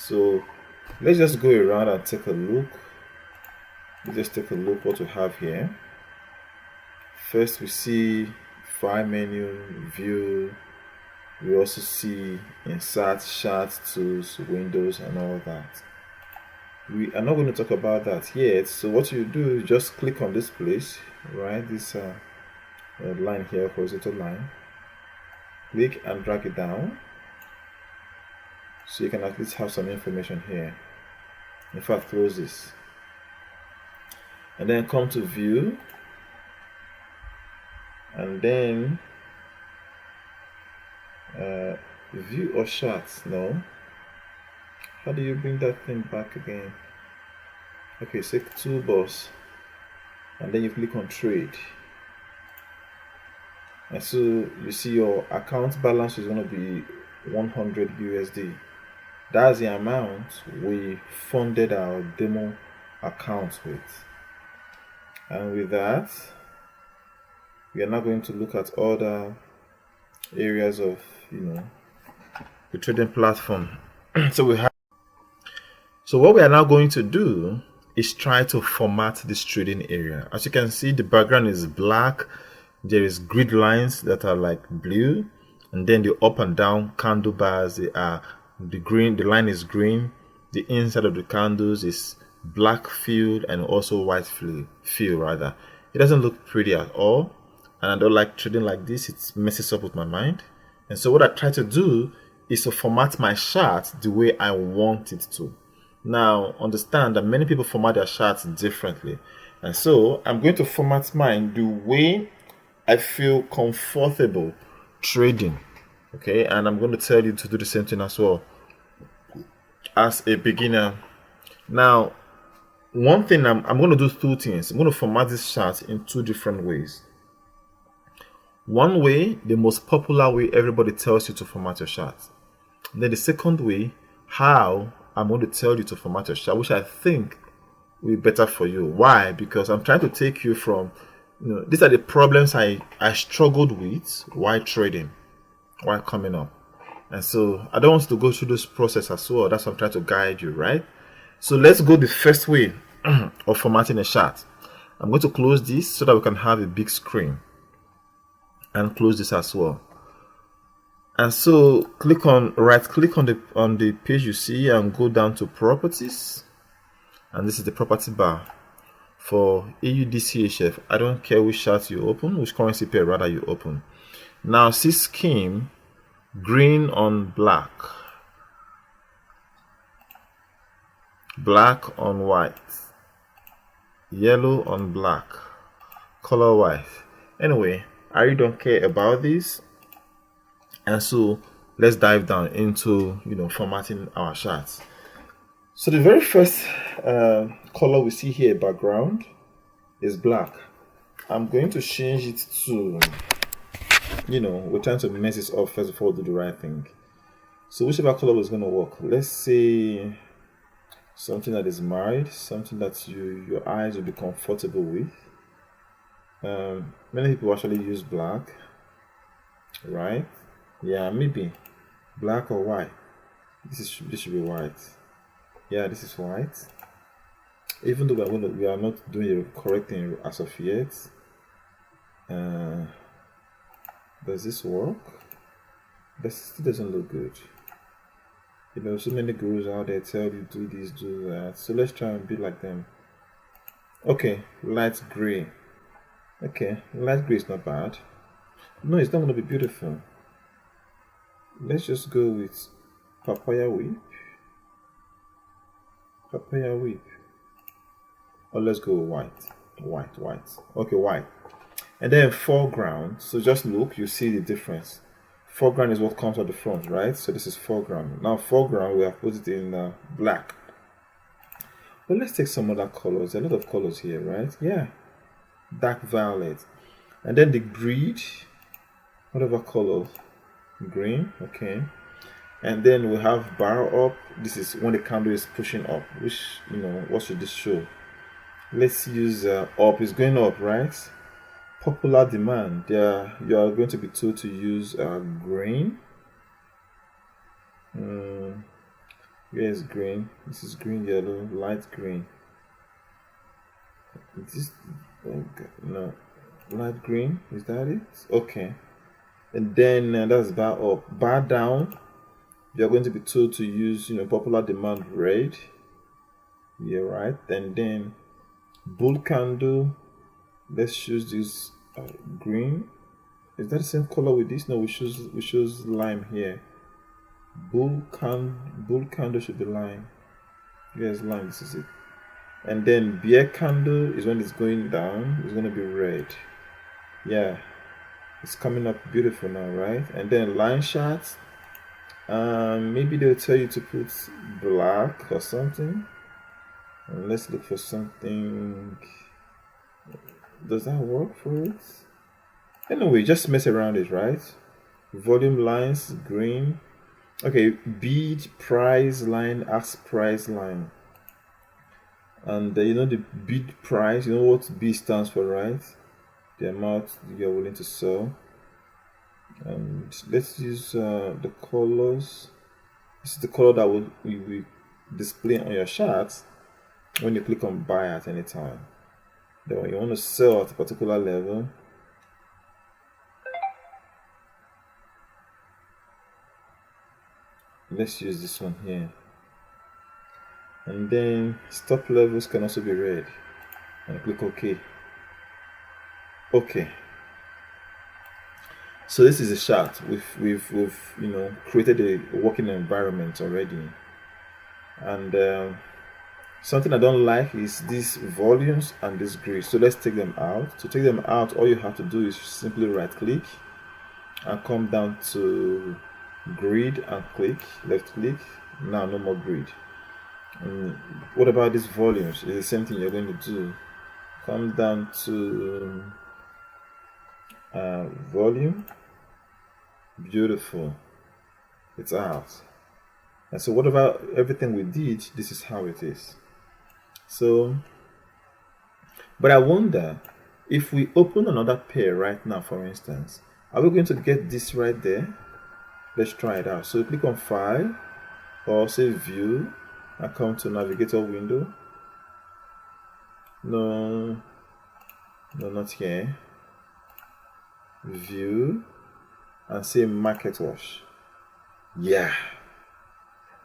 So let's just go around and take a look. Let's just take a look what we have here. First we see file menu, view. We also see insert, chart, tools, windows, and all that. We are not going to talk about that yet. So what you do is just click on this place, right? This line here, horizontal line. Click and drag it down, so you can at least have some information here. In fact, close this, and then come to view, and then view or charts. No, how do you bring that thing back again? Okay, say toolbox, and then you click on trade, and so you see your account balance is going to be 100 USD. That's the amount we funded our demo account with. And with that, we are now going to look at other areas of the trading platform. So what we are now going to do is try to format this trading area. As you can see, the background is black. There is grid lines that are like blue, and then the up and down candle bars, they are the green. The line is green. The inside of the candles is black field and also white field rather. It doesn't look pretty at all, and I don't like trading like this. It messes up with my mind. And so what I try to do is to format my chart the way I want it to. Now understand that many people format their charts differently, and so I'm going to format mine the way I feel comfortable trading. Okay, and I'm going to tell you to do the same thing as well as a beginner. Now, one thing I'm going to do two things. I'm going to format this chart in two different ways. One way, the most popular way everybody tells you to format your chart. Then the second way, how I'm going to tell you to format your chart, which I think will be better for you. Why? Because I'm trying to take you from, these are the problems I struggled with while trading, while coming up. And so I don't want to go through this process as well. That's what I'm trying to guide you, right? So let's go the first way of formatting a chart. I'm going to close this so that we can have a big screen, and close this as well. And so right click on the page you see and go down to properties, and this is the property bar for AUDCHF. I don't care which chart you open, which currency pair rather you open. Now see scheme, green on black, black on white, yellow on black, color white. Anyway, I really don't care about this, and so let's dive down into formatting our charts. So the very first color we see here, background, is black. I'm going to change it to, we're trying to mess this up first before we do the right thing. So whichever color is going to work. Let's say something that is mild, something that your eyes will be comfortable with. Many people actually use black, right? Yeah, maybe black or white. This should be white. Yeah, this is white. Even though we are not doing the correct thing as of yet. Does this work? This still doesn't look good. So many gurus out there tell you do this, do that. So let's try and be like them. Okay, light gray. Okay, light gray is not bad. No, it's not going to be beautiful. Let's just go with papaya whip. Papaya whip. Or let's go with white. Okay, white. And then foreground. So just look, you see the difference. Foreground is what comes at the front, right? So this is foreground. Now foreground, we have put it in black. But let's take some other colors. There are a lot of colors here, right? Yeah. Dark violet. And then the grid, whatever color, green, okay. And then we have bar up. This is when the candle is pushing up, which, what should this show? Let's use up. Is going up, right? Popular demand. There, you are going to be told to use green. Here is green. This is green, yellow, light green. This, okay, no, light green. Is that it? Okay. And then that's bar up. Bar down. You're going to be told to use, popular demand red. Yeah, right. And then bull candle. Let's choose this green. Is that the same color with this? No, we choose lime here. Bull candle should be lime. Yes, lime. This is it. And then bear candle is when it's going down. It's gonna be red. Yeah, it's coming up beautiful now, right? And then line chart. Maybe they'll tell you to put black or something. And let's look for something. Does that work for it? Anyway, just mess around it, right? Volume lines, green. Okay, bid price line, ask price line. And the bid price, you know what B stands for, right? The amount you're willing to sell. And let's use the colors. This is the color that will display on your chart when you click on buy at any time. Then when you want to sell at a particular level, let's use this one here. And then stop levels can also be red. And click OK. Okay. So this is a chart. We've created a working environment already. And something I don't like is these volumes and this grid. So let's take them out. To take them out, all you have to do is simply right click and come down to grid and click, left click. Now no more grid. And what about these volumes? It's the same thing you're going to do. Come down to volume. Beautiful. It's out. And so what about everything we did? This is how it is. So, but I wonder if we open another pair right now, for instance, are we going to get this right there? Let's try it out. So click on File or say View and come to Navigator window. No, not here. View and say Market Watch. Yeah.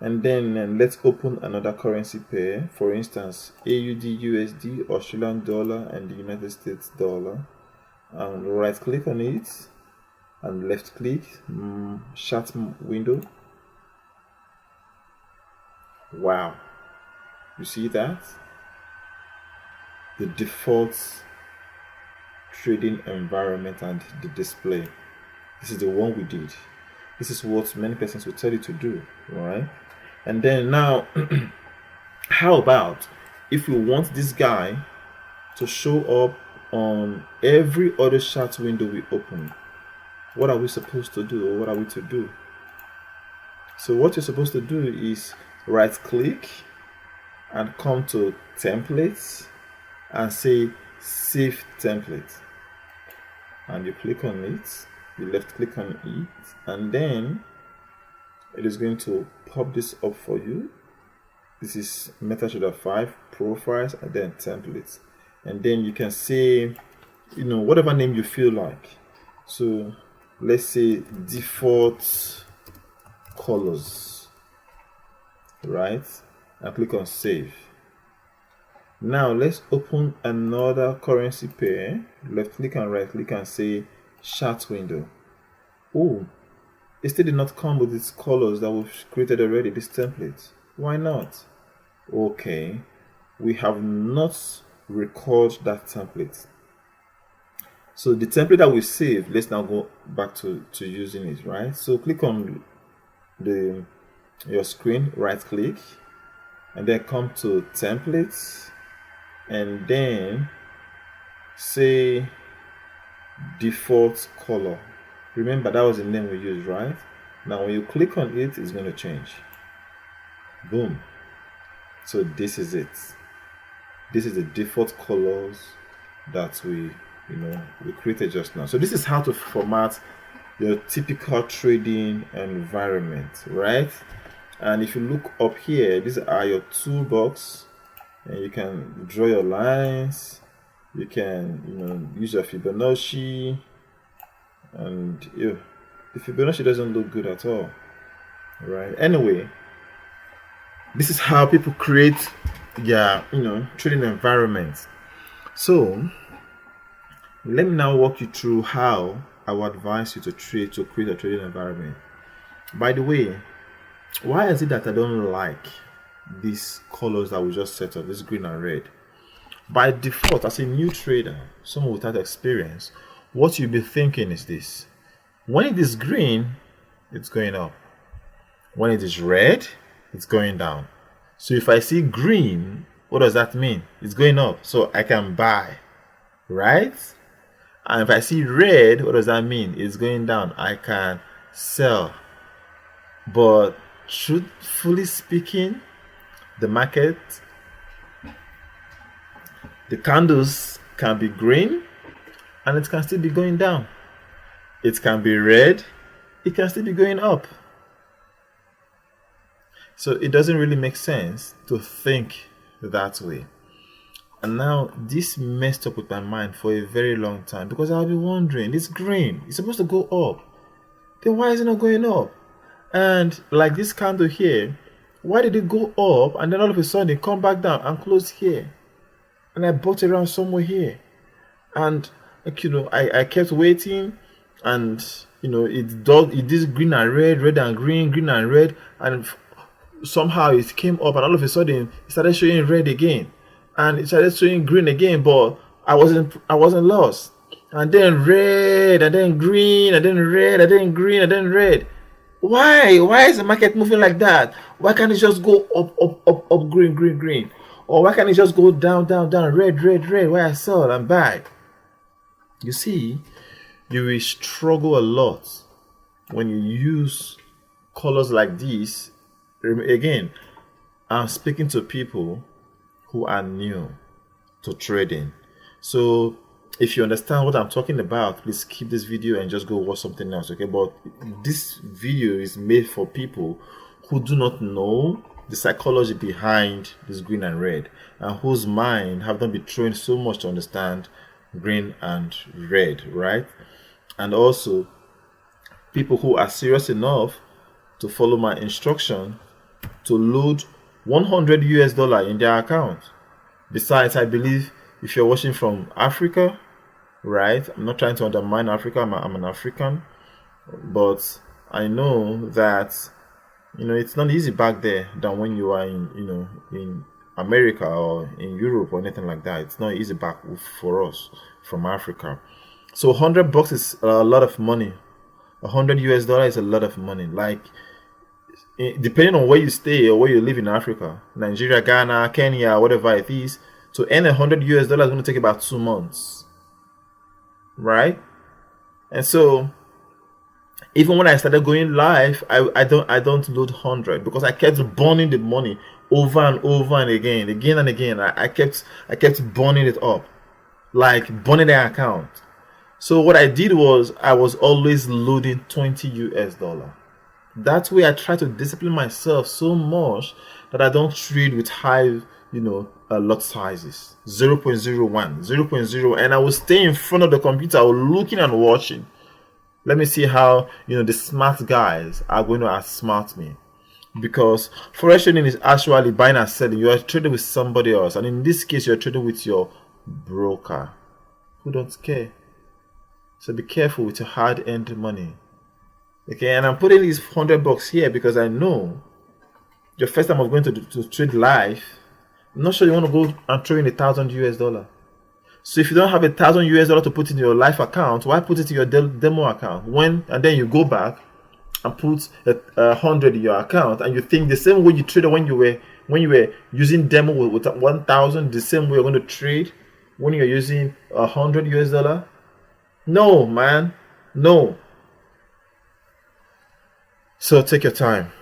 And then let's open another currency pair. For instance, AUD USD, Australian dollar, and the United States dollar. And right click on it and left click, chart window. Wow. You see that? The default trading environment and the display. This is the one we did. This is what many persons will tell you to do, right? And then now, how about if we want this guy to show up on every other chart window we open? What are we supposed to do, or what are we to do? So what you're supposed to do is right click and come to templates and say save template. And you click on it, you left click on it, and then it is going to pop this up for you. This is MetaTrader 5 profiles and then templates. And then you can say, whatever name you feel like. So let's say default colors, right? And click on save. Now let's open another currency pair. Left click and right click and say chart window. Oh, it still did not come with its colors that we've created already, this template. Why not? Okay, we have not recorded that template. So the template that we saved, let's now go back to using it, right? So click on your screen, right click, and then come to templates, and then say default color. Remember, that was the name we used, right? Now when you click on it, it's going to change. Boom. So this is it. This is the default colors that we created just now. So this is how to format your typical trading environment, right? And if you look up here, these are your toolbox, and you can draw your lines. You can, use your Fibonacci, and the Fibonacci doesn't look good at all, right? Anyway, this is how people create their, trading environment. So let me now walk you through how I would advise you to create a trading environment. By the way, why is it that I don't like these colors that we just set up, this green and red? By default, as a new trader, someone without experience, what you'll be thinking is this: when it is green, it's going up. When it is red, it's going down. So if I see green, what does that mean? It's going up, so I can buy, right? And if I see red, what does that mean? It's going down, I can sell. But truthfully speaking, the market, the candles can be green and it can still be going down. It can be red, it can still be going up. So it doesn't really make sense to think that way. And now this messed up with my mind for a very long time, because I'll be wondering, it's green, it's supposed to go up, then why is it not going up? And like this candle here, why did it go up and then all of a sudden it come back down and close here? And I bought around somewhere here, and I kept waiting, and it did green and red, red and green, green and red, and somehow it came up, and all of a sudden it started showing red again, and it started showing green again, but I wasn't lost. And then red, and then green, and then red, and then green, and then red. Why is the market moving like that? Why can't it just go up, green, green, green? Or why can't it just go down, down, down, red, red, red, where I sell and buy? You see, you will struggle a lot when you use colors like this. Again, I'm speaking to people who are new to trading. So if you understand what I'm talking about, please skip this video and just go watch something else, okay? But this video is made for people who do not know the psychology behind this green and red, and whose mind have not been trained so much to understand green and red, right? And also people who are serious enough to follow my instruction to load $100 in their account. Besides, I believe if you're watching from Africa, right? I'm not trying to undermine Africa. I'm an African, but I know that it's not easy back there than when you are in America or in Europe or anything like that. It's not easy back for us from Africa. So $100 is a lot of money. $100 is a lot of money. Like, depending on where you stay or where you live in Africa, Nigeria, Ghana, Kenya, whatever it is, to earn $100 is going to take about 2 months, right? And so even when I started going live, I don't load 100, because I kept burning the money over and over and again and again. I kept burning it up, like burning the account. So what I did was I was always loading $20. That way I try to discipline myself so much that I don't trade with high lot sizes, 0.01, 0.0, and I will stay in front of the computer looking and watching. Let me see how the smart guys are going to outsmart me, because forex trading is actually buying and selling. You are trading with somebody else, and in this case you're trading with your broker who don't care. So be careful with your hard-earned money. Okay, and I'm putting these $100 here because I know your first time of going to trade live, I'm not sure you want to go and throw in $1,000. So if you don't have $1,000 to put in your live account, why put it in your demo account? And then you go back and put 100 in your account, and you think the same way you traded when you were using demo with 1,000, the same way you're going to trade when you're using $100? No, man, no. So take your time.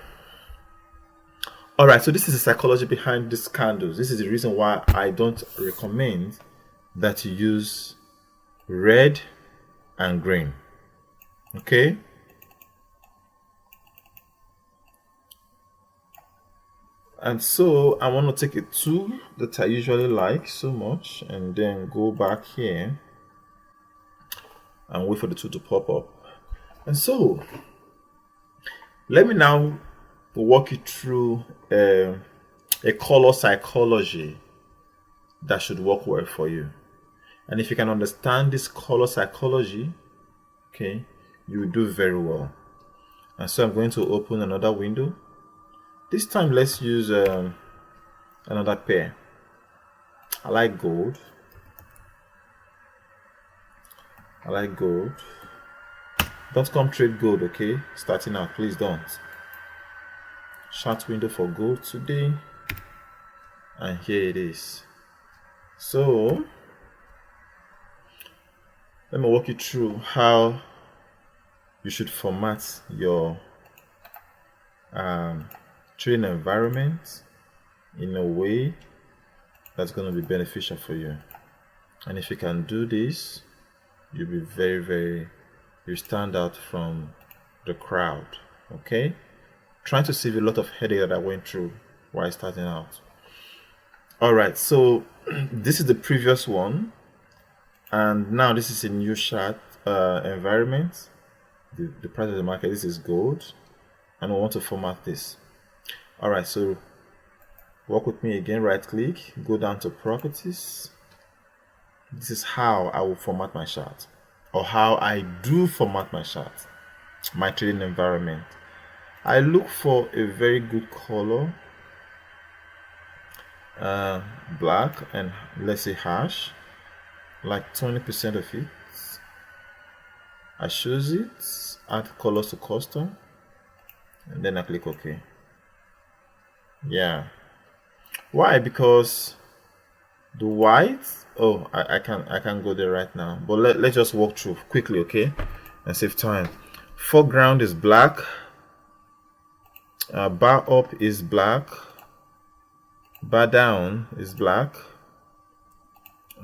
All right, so this is the psychology behind these candles. This is the reason why I don't recommend that you use red and green. Okay, And so I want to take a tool that I usually like so much and then go back here and wait for the tool to pop up. And so let me now walk you through a color psychology that should work well for you. And if you can understand this color psychology, okay, you will do very well. And so I'm going to open another window. This time let's use another pair. I like gold. Don't come trade gold, okay? Starting out, please don't. Chart window for gold today. And here it is. So let me walk you through how you should format your trading environment in a way that's going to be beneficial for you. And if you can do this, you'll be you stand out from the crowd. Okay, trying to save a lot of headache that I went through while starting out. All right, so this is the previous one, and now this is a new chart environment. The price of the market, this is gold, and we want to format this. All right, so work with me again. Right click, go down to properties. This is how I will format my chart, or how I do format my chart, my trading environment. I look for a very good color, black, and let's say hash, like 20% of it. I choose it, add colors to custom, and then I click OK. Yeah. Why? Because the white, oh, I can go there right now, but let's just walk through quickly, okay, and save time. Foreground is black, bar up is black, bar down is black,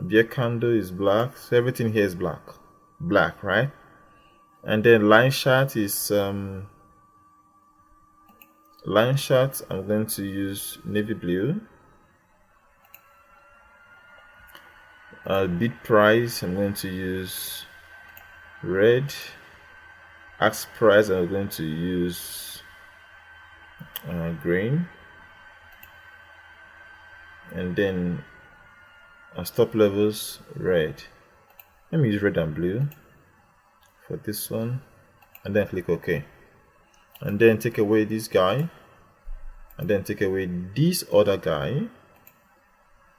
bear candle is black, so everything here is black, right? And then line chart is line chart, I'm going to use navy blue. Bid price, I'm going to use red. Ask price, I'm going to use green. And then stop levels, red. Let me use red and blue for this one, and then click OK. And then take away this guy, and then take away this other guy,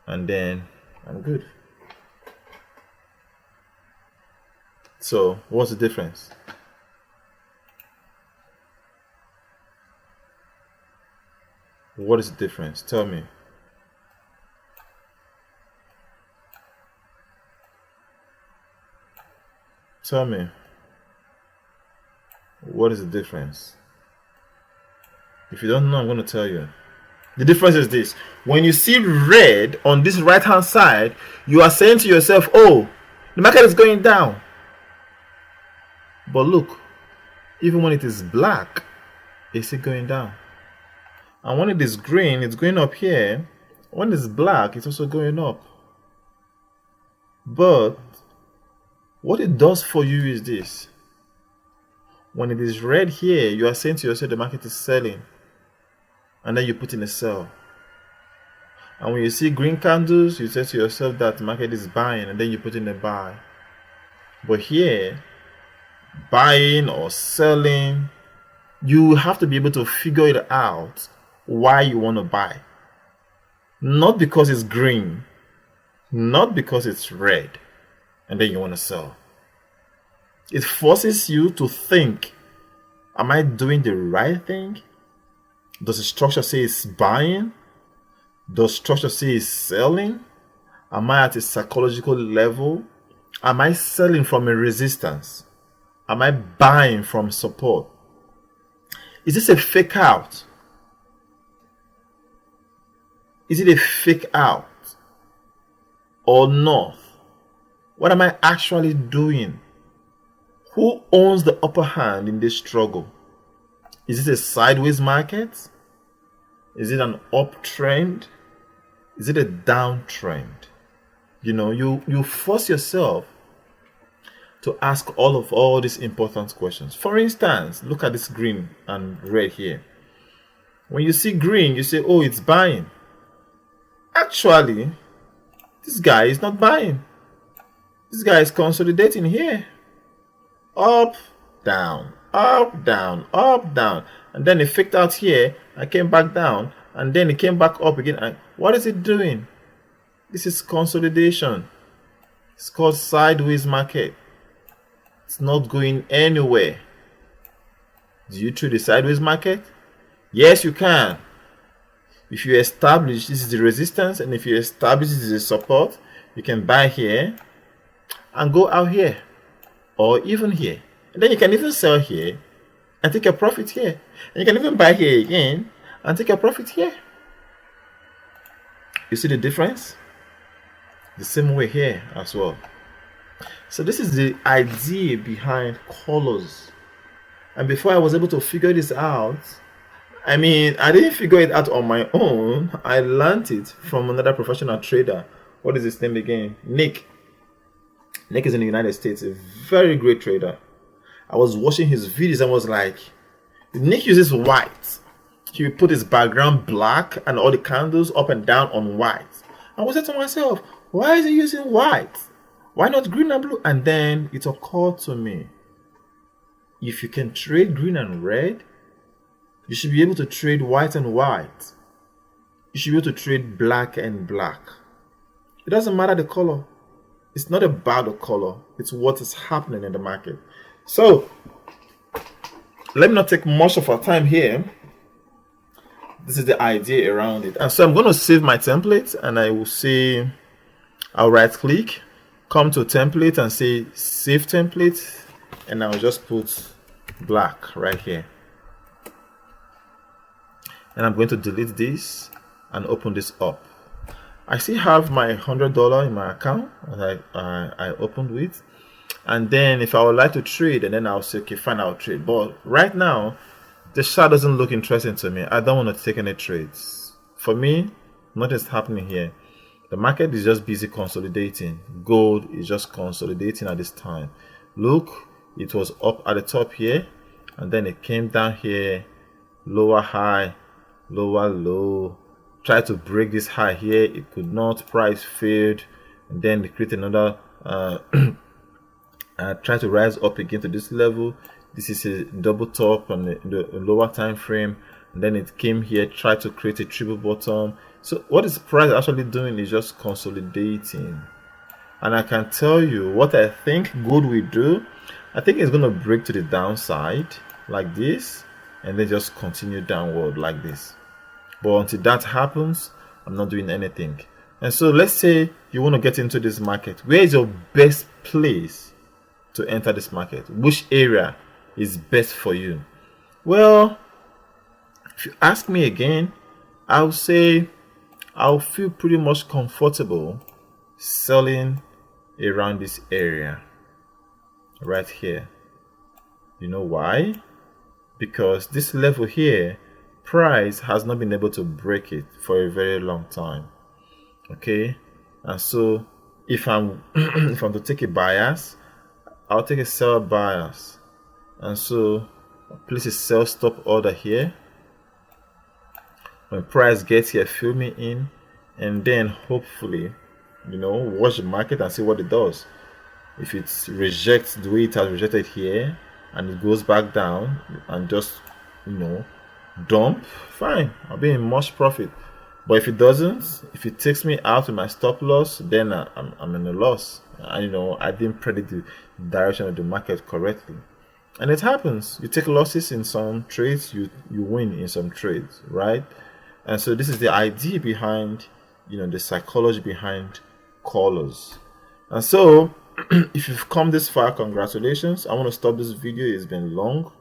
and then I'm good. So what's the difference? What is the difference? Tell me. Tell me. What is the difference? If you don't know, I'm going to tell you. The difference is this. When you see red on this right hand side, you are saying to yourself, oh, the market is going down. But look, even when it is black, it's still going down. And when it is green, it's going up here. When it's black, it's also going up. But what it does for you is this. When it is red here, you are saying to yourself the market is selling. And then you put in a sell. And when you see green candles, you say to yourself that the market is buying, and then you put in a buy. But here, buying or selling, you have to be able to figure it out why you want to buy. Not because it's green, not because it's red, and then you want to sell. It forces you to think, am I doing the right thing? Does the structure say it's buying? Does structure say it's selling? Am I at a psychological level? Am I selling from a resistance? Am I buying from support? Is this a fake out? Is it a fake out or not? What am I actually doing? Who owns the upper hand in this struggle? Is it a sideways market? Is it an uptrend? Is it a downtrend? You know, you force yourself to ask all these important questions. For instance, look at this green and red here. When you see green, you say, oh, it's buying. Actually, this guy is not buying. This guy is consolidating here. Up, down, up, down, up, down. And then it faked out here and came back down. And then it came back up again. And what is it doing? This is consolidation. It's called sideways market. It's not going anywhere. Do you trade the sideways market? Yes, you can. If you establish this is the resistance, and if you establish this is a support, you can buy here and go out here, or even here. And then you can even sell here and take a profit here. And you can even buy here again and take a profit here. You see the difference? The same way here as well. So this is the idea behind colors. And before I was able to figure this out, I mean, I didn't figure it out on my own. I learned it from another professional trader. What is his name again? Nick. Nick is in the United States, a very great trader. I was watching his videos and was like, Nick uses white. He would put his background black and all the candles up and down on white. I was saying to myself, why is he using white? Why not green and blue? And then it occurred to me, if you can trade green and red, you should be able to trade white and white. You should be able to trade black and black. It doesn't matter the color. It's not about the color. It's what is happening in the market. So, let me not take much of our time here. This is the idea around it. And so I'm going to save my template, and I will say, I'll right click, come to template and say save template, and I'll just put black right here. And I'm going to delete this and open this up. I still have my $100 in my account that I opened with. And then if I would like to trade, and then I'll say, okay, fine, I'll trade. But right now, the chart doesn't look interesting to me. I don't want to take any trades. For me, nothing's happening here. The market is just busy consolidating. Gold is just consolidating at this time. Look, it was up at the top here, and then it came down here, lower high, lower low, tried to break this high here, it could not, price failed, and then it created another try to rise up again to this level. This is a double top on the lower time frame, and then it came here, tried to create a triple bottom. So what is price actually doing is just consolidating. And I can tell you what I think gold will do. I think it's going to break to the downside like this, and then just continue downward like this. But until that happens, I'm not doing anything. And so let's say you want to get into this market. Where is your best place to enter this market? Which area is best for you? Well, if you ask me again, I'll say I'll feel pretty much comfortable selling around this area right here. You know why? Because this level here, price has not been able to break it for a very long time. Okay, and so if I'm if I'm to take a bias, I'll take a sell bias, and so place a sell stop order here. When price gets here, fill me in, and then hopefully, you know, watch the market and see what it does. If it rejects the way it has rejected here and it goes back down and just, you know, dump, fine, I'll be in much profit. But if it doesn't, if it takes me out with my stop loss, then I'm in a loss. And, you know, I didn't predict the direction of the market correctly. And it happens. You take losses in some trades, you win in some trades, right? And so this is the idea behind, you know, the psychology behind colors. And so if you've come this far, congratulations. I want to stop this video. It's been long.